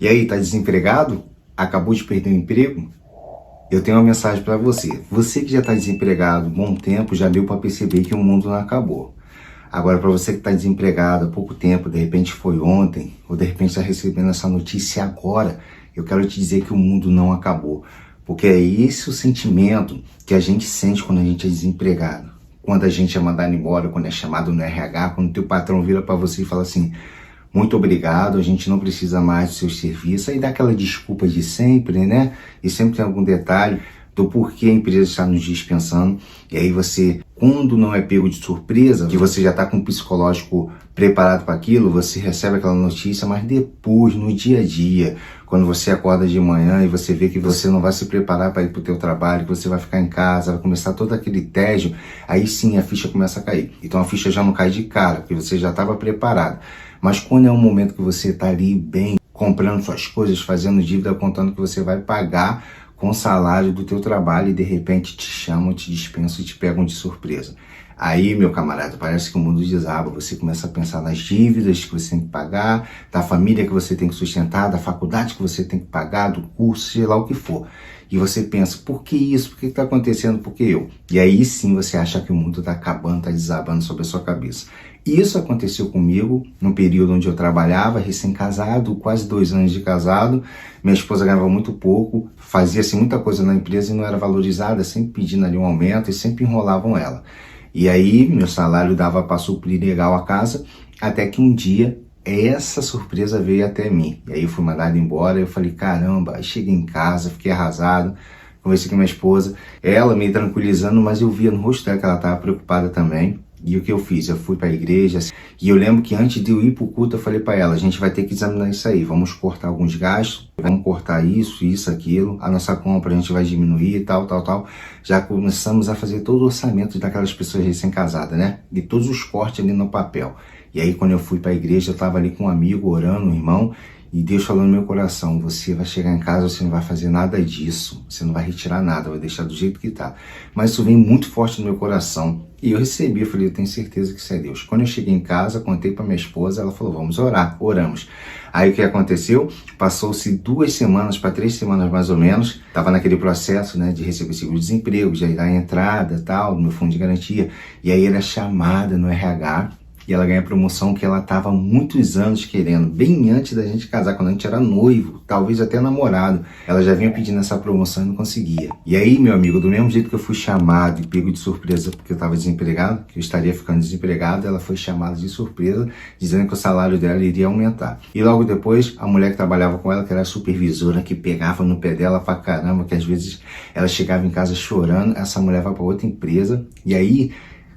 E aí, tá desempregado? Acabou de perder o emprego? Eu tenho uma mensagem para você. Você que já está desempregado há um bom tempo, já deu para perceber que o mundo não acabou. Agora, para você que está desempregado há pouco tempo, de repente foi ontem, ou de repente está recebendo essa notícia agora, eu quero te dizer que o mundo não acabou. Porque é esse o sentimento que a gente sente quando a gente é desempregado. Quando a gente é mandado embora, quando é chamado no RH, quando o teu patrão vira para você e fala assim: muito obrigado, a gente não precisa mais do seu serviço. Aí dá aquela desculpa de sempre, né? E sempre tem algum detalhe do porquê a empresa está nos dispensando. E aí você, quando não é pego de surpresa, que você já está com o psicológico preparado para aquilo, você recebe aquela notícia, mas depois, no dia a dia, quando você acorda de manhã e você vê que você não vai se preparar para ir para o teu trabalho, que você vai ficar em casa, vai começar todo aquele tédio, aí sim a ficha começa a cair. Então a ficha já não cai de cara, porque você já estava preparado. Mas quando é um momento que você está ali bem, comprando suas coisas, fazendo dívida, contando que você vai pagar com o salário do teu trabalho e de repente te chamam, te dispensam e te pegam de surpresa. Aí, meu camarada, parece que o mundo desaba. Você começa a pensar nas dívidas que você tem que pagar, da família que você tem que sustentar, da faculdade que você tem que pagar, do curso, sei lá o que for. E você pensa, por que isso? Por que está acontecendo? Por que eu? E aí sim você acha que o mundo está acabando, está desabando sobre a sua cabeça. Isso aconteceu comigo no período onde eu trabalhava, recém-casado, quase 2 anos de casado. Minha esposa ganhava muito pouco, fazia-se muita coisa na empresa e não era valorizada, sempre pedindo ali um aumento e sempre enrolavam ela. E aí meu salário dava para suprir legal a casa, até que um dia essa surpresa veio até mim. E aí eu fui mandado embora, eu falei, caramba, aí cheguei em casa, fiquei arrasado, conversei com minha esposa, ela me tranquilizando, mas eu via no rosto dela que ela estava preocupada também. E o que eu fiz? Eu fui para a igreja e eu lembro que antes de eu ir para o culto eu falei para ela, a gente vai ter que examinar isso aí, vamos cortar alguns gastos, vamos cortar isso, aquilo, a nossa compra a gente vai diminuir, tal. Já começamos a fazer todo o orçamento daquelas pessoas recém-casadas, né? E todos os cortes ali no papel. E aí quando eu fui para a igreja eu estava ali com um amigo orando, um irmão, e Deus falou no meu coração, você vai chegar em casa, você não vai fazer nada disso, você não vai retirar nada, vai deixar do jeito que tá. Mas isso vem muito forte no meu coração. E eu recebi, eu falei, eu tenho certeza que isso é Deus. Quando eu cheguei em casa, contei para minha esposa, ela falou, vamos orar, oramos. Aí o que aconteceu? Passou-se 2 semanas para 3 semanas mais ou menos, estava naquele processo, né, de receber seguro-desemprego, de dar a entrada, tal, no meu fundo de garantia, e aí era chamada no RH, e ela ganha a promoção que ela estava há muitos anos querendo, bem antes da gente casar, quando a gente era noivo, talvez até namorado. Ela já vinha pedindo essa promoção e não conseguia. E aí, meu amigo, do mesmo jeito que eu fui chamado e pego de surpresa porque eu estava desempregado, que eu estaria ficando desempregado, ela foi chamada de surpresa, dizendo que o salário dela iria aumentar. E logo depois, a mulher que trabalhava com ela, que era a supervisora, que pegava no pé dela pra caramba, que às vezes ela chegava em casa chorando, essa mulher vai para outra empresa, e aí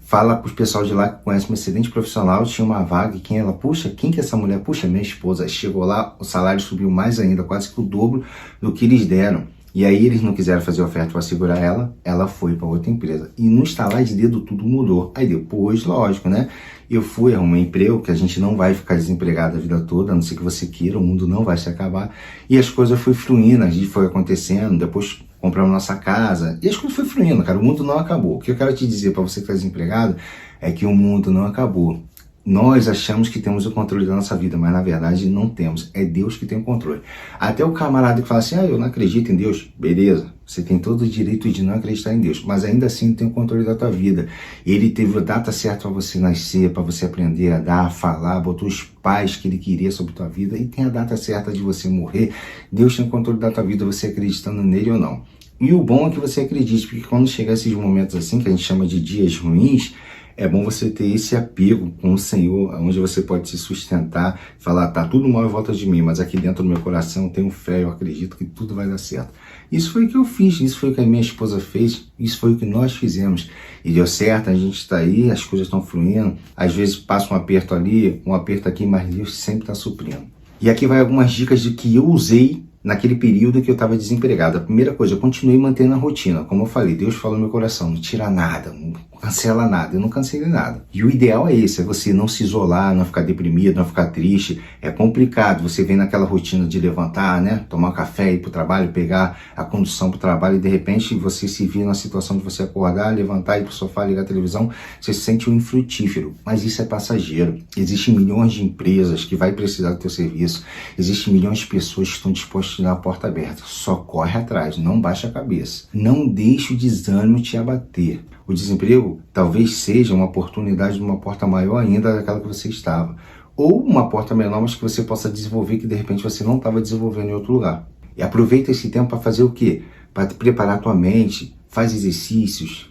fala para os pessoal de lá que conhece um excelente profissional, tinha uma vaga, e quem ela puxa? Quem que é essa mulher? Puxa, minha esposa. Chegou lá, o salário subiu mais ainda, quase que o dobro do que eles deram. E aí eles não quiseram fazer oferta para segurar ela foi para outra empresa. E no estalar de dedo tudo mudou. Aí depois, lógico, né? Eu fui arrumar emprego, que a gente não vai ficar desempregado a vida toda, a não ser que você queira, o mundo não vai se acabar. E as coisas foi fluindo, a gente foi acontecendo, depois compramos nossa casa, e as coisas foi fluindo, cara, o mundo não acabou. O que eu quero te dizer para você que está desempregado é que o mundo não acabou. Nós achamos que temos o controle da nossa vida, mas na verdade não temos. É Deus que tem o controle. Até o camarada que fala assim, eu não acredito em Deus. Beleza, você tem todo o direito de não acreditar em Deus, mas ainda assim tem o controle da tua vida. Ele teve a data certa para você nascer, para você aprender a dar, a falar, botou os pais que ele queria sobre a tua vida e tem a data certa de você morrer. Deus tem o controle da tua vida, você acreditando nele ou não. E o bom é que você acredite, porque quando chegar esses momentos assim, que a gente chama de dias ruins, é bom você ter esse apego com o Senhor, onde você pode se sustentar, falar, tá tudo mal em volta de mim, mas aqui dentro do meu coração eu tenho fé, eu acredito que tudo vai dar certo. Isso foi o que eu fiz, isso foi o que a minha esposa fez, isso foi o que nós fizemos. E deu certo, a gente está aí, as coisas estão fluindo, às vezes passa um aperto ali, um aperto aqui, mas Deus sempre está suprindo. E aqui vai algumas dicas de que eu usei naquele período que eu estava desempregado. A primeira coisa, eu continuei mantendo a rotina. Como eu falei, Deus falou no meu coração, não tira nada, cancela nada. Eu não cancelei nada. E o ideal é esse, é você não se isolar, não ficar deprimido, não ficar triste. É complicado, você vem naquela rotina de levantar, né, tomar um café, ir pro trabalho, pegar a condução pro trabalho e de repente você se vê na situação de você acordar, levantar, ir pro sofá, ligar a televisão, você se sente um infrutífero. Mas isso é passageiro. Existem milhões de empresas que vai precisar do teu serviço. Existem milhões de pessoas que estão dispostas a te dar a porta aberta. Só corre atrás, não baixa a cabeça. Não deixe o desânimo te abater. O desemprego talvez seja uma oportunidade de uma porta maior ainda daquela que você estava. Ou uma porta menor, mas que você possa desenvolver que de repente você não estava desenvolvendo em outro lugar. E aproveita esse tempo para fazer o quê? Para preparar a tua mente, faz exercícios,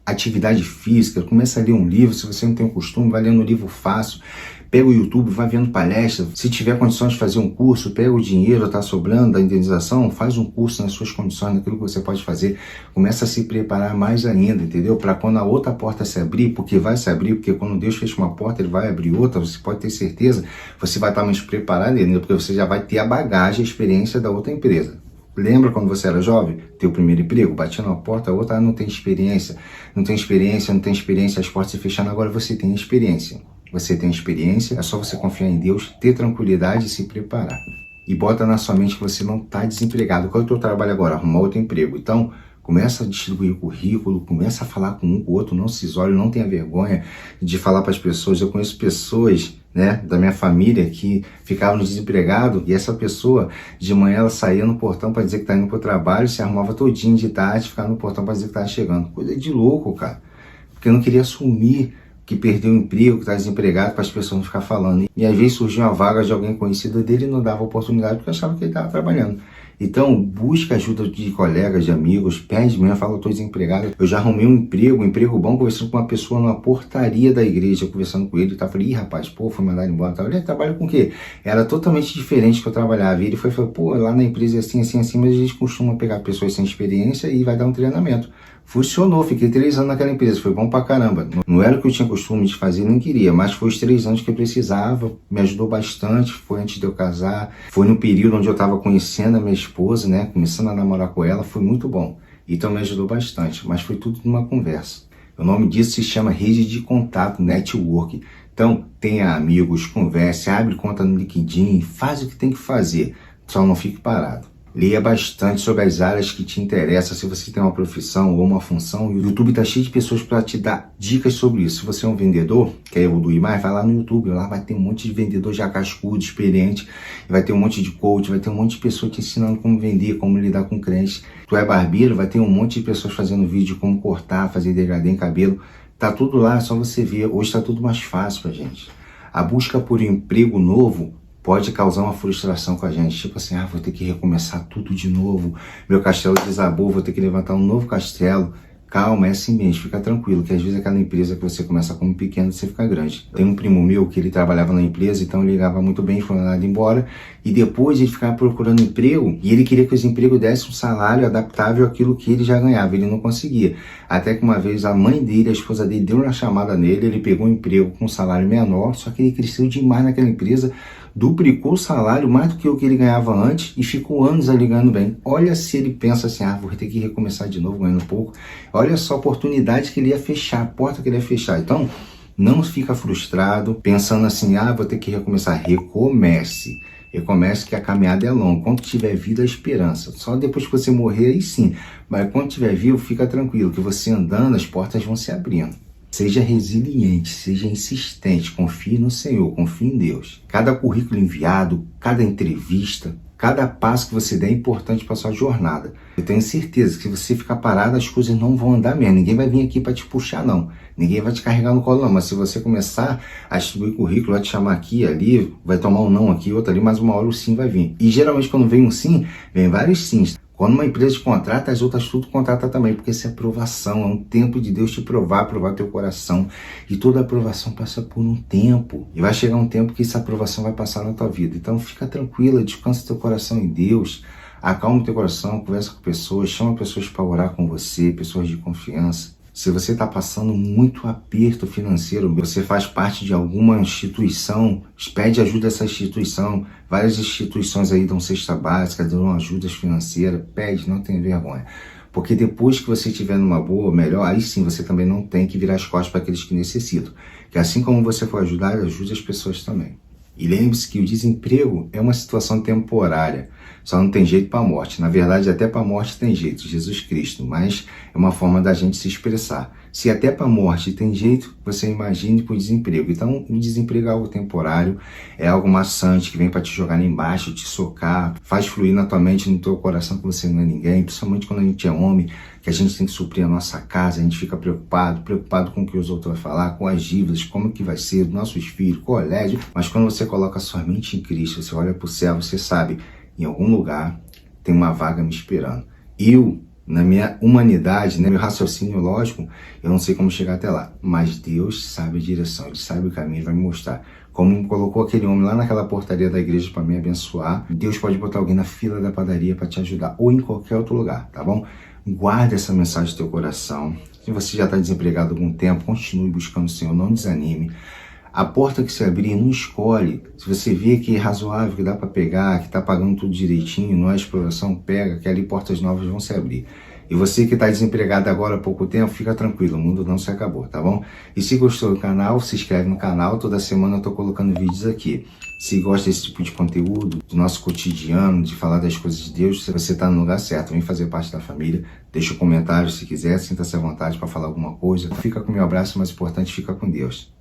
atividade física, começa a ler um livro. Se você não tem o costume, vai lendo um livro fácil. Pega o YouTube, vai vendo palestras. Se tiver condições de fazer um curso, pega o dinheiro, está sobrando da indenização, faz um curso nas suas condições, naquilo que você pode fazer. Começa a se preparar mais ainda, entendeu? Para quando a outra porta se abrir, porque vai se abrir, porque quando Deus fecha uma porta, Ele vai abrir outra, você pode ter certeza, você vai estar mais preparado, entendeu? Porque você já vai ter a bagagem, a experiência da outra empresa. Lembra quando você era jovem? Teu primeiro emprego, batia na porta, a outra não tem experiência, as portas se fechando, agora você tem experiência. Você tem experiência, é só você confiar em Deus, ter tranquilidade e se preparar. E bota na sua mente que você não está desempregado. Qual é o teu trabalho agora? Arrumar outro emprego. Então, começa a distribuir o currículo, começa a falar com um com o outro, não se isole, não tenha vergonha de falar para as pessoas. Eu conheço pessoas, né, da minha família que ficavam desempregados e essa pessoa, de manhã ela saía no portão para dizer que está indo para o trabalho, se arrumava todinho de tarde, ficava no portão para dizer que estava chegando. Coisa de louco, cara. Porque eu não queria assumir que perdeu o emprego, que está desempregado, para as pessoas não ficar falando. E às vezes surgia uma vaga de alguém conhecido dele e não dava oportunidade porque achava que ele estava trabalhando. Então, busca ajuda de colegas, de amigos, pede mesmo, fala, eu estou desempregado. Eu já arrumei um emprego bom, conversando com uma pessoa numa portaria da igreja, conversando com ele, e falei, ih, rapaz, pô, foi mandado embora. Ele trabalha com o quê? Era totalmente diferente do que eu trabalhava. E ele falou, pô, lá na empresa é assim, mas a gente costuma pegar pessoas sem experiência e vai dar um treinamento. Funcionou, fiquei 3 anos naquela empresa, foi bom pra caramba. Não era o que eu tinha costume de fazer, nem queria, mas foi os 3 anos que eu precisava, me ajudou bastante, foi antes de eu casar, foi no período onde eu estava conhecendo a minha esposa, né, começando a namorar com ela, foi muito bom. Então me ajudou bastante, mas foi tudo numa conversa. O nome disso se chama rede de contato, network. Então tenha amigos, converse, abre conta no LinkedIn, faz o que tem que fazer, só não fique parado. Leia bastante sobre as áreas que te interessam, se você tem uma profissão ou uma função. O YouTube está cheio de pessoas para te dar dicas sobre isso. Se você é um vendedor, quer evoluir mais, vai lá no YouTube. Lá vai ter um monte de vendedor já cascudo, experiente. Vai ter um monte de coach, vai ter um monte de pessoas te ensinando como vender, como lidar com clientes. Tu é barbeiro, vai ter um monte de pessoas fazendo vídeo, como cortar, fazer degradê em cabelo. Tá tudo lá, é só você ver. Hoje está tudo mais fácil pra gente. A busca por um emprego novo pode causar uma frustração com a gente, tipo assim, vou ter que recomeçar tudo de novo, meu castelo desabou, vou ter que levantar um novo castelo. Calma, é assim mesmo, fica tranquilo, que às vezes aquela empresa que você começa como pequeno, você fica grande. Tem um primo meu que ele trabalhava na empresa, então ele ligava muito bem, foi mandado embora, e depois ele ficava procurando emprego, e ele queria que os empregos dessem um salário adaptável àquilo que ele já ganhava, ele não conseguia. Até que uma vez a mãe dele, a esposa dele, deu uma chamada nele, ele pegou um emprego com um salário menor, só que ele cresceu demais naquela empresa, duplicou o salário mais do que o que ele ganhava antes e ficou anos ali ganhando bem. Olha se ele pensa assim, vou ter que recomeçar de novo ganhando pouco. Olha só a oportunidade que ele ia fechar, a porta que ele ia fechar. Então, não fica frustrado, pensando assim, vou ter que recomeçar. Recomece. Recomece que a caminhada é longa. Quando tiver vida, a esperança. Só depois que você morrer, aí sim. Mas quando tiver vivo, fica tranquilo, que você andando, as portas vão se abrindo. Seja resiliente, seja insistente, confie no Senhor, confie em Deus. Cada currículo enviado, cada entrevista, cada passo que você der é importante para a sua jornada. Eu tenho certeza que se você ficar parado, as coisas não vão andar mesmo. Ninguém vai vir aqui para te puxar, não. Ninguém vai te carregar no colo, não. Mas se você começar a distribuir currículo, vai te chamar aqui e ali, vai tomar um não aqui, outro ali, mas uma hora o sim vai vir. E geralmente quando vem um sim, vem vários sims. Quando uma empresa te contrata, as outras tudo contrata também, porque isso é aprovação, é um tempo de Deus te provar teu coração. E toda aprovação passa por um tempo. E vai chegar um tempo que essa aprovação vai passar na tua vida. Então fica tranquila, descansa teu coração em Deus, acalma teu coração, conversa com pessoas, chama pessoas para orar com você, pessoas de confiança. Se você está passando muito aperto financeiro, você faz parte de alguma instituição, pede ajuda a essa instituição. Várias instituições aí dão cesta básica, dão ajudas financeiras, pede, não tenha vergonha. Porque depois que você estiver numa boa, melhor, aí sim você também não tem que virar as costas para aqueles que necessitam. Que assim como você for ajudar, ajude as pessoas também. E lembre-se que o desemprego é uma situação temporária, só não tem jeito para a morte. Na verdade, até para a morte tem jeito, Jesus Cristo, mas é uma forma da gente se expressar. Se até para a morte tem jeito, você imagine para o desemprego. Então, o desemprego é algo temporário, é algo maçante que vem para te jogar lá embaixo, te socar, faz fluir na tua mente, no teu coração que você não é ninguém, principalmente quando a gente é homem, que a gente tem que suprir a nossa casa, a gente fica preocupado com o que os outros vão falar, com as dívidas, como que vai ser, nossos filhos, colégio. Mas quando você coloca a sua mente em Cristo, você olha para o céu, você sabe, em algum lugar tem uma vaga me esperando. Na minha humanidade, meu raciocínio lógico, eu não sei como chegar até lá, mas Deus sabe a direção, Ele sabe o caminho, Ele vai me mostrar. Como colocou aquele homem lá naquela portaria da igreja para me abençoar, Deus pode botar alguém na fila da padaria para te ajudar, ou em qualquer outro lugar, tá bom? Guarde essa mensagem no teu coração. Se você já está desempregado há algum tempo, continue buscando o Senhor, não desanime. A porta que se abrir, não escolhe. Se você vê que é razoável, que dá para pegar, que está pagando tudo direitinho, não é exploração, pega, que ali portas novas vão se abrir. E você que está desempregado agora há pouco tempo, fica tranquilo, o mundo não se acabou, tá bom? E se gostou do canal, se inscreve no canal, toda semana eu estou colocando vídeos aqui. Se gosta desse tipo de conteúdo, do nosso cotidiano, de falar das coisas de Deus, você está no lugar certo, vem fazer parte da família, deixa um comentário se quiser, sinta-se à vontade para falar alguma coisa. Fica com o meu abraço, mas o importante, fica com Deus.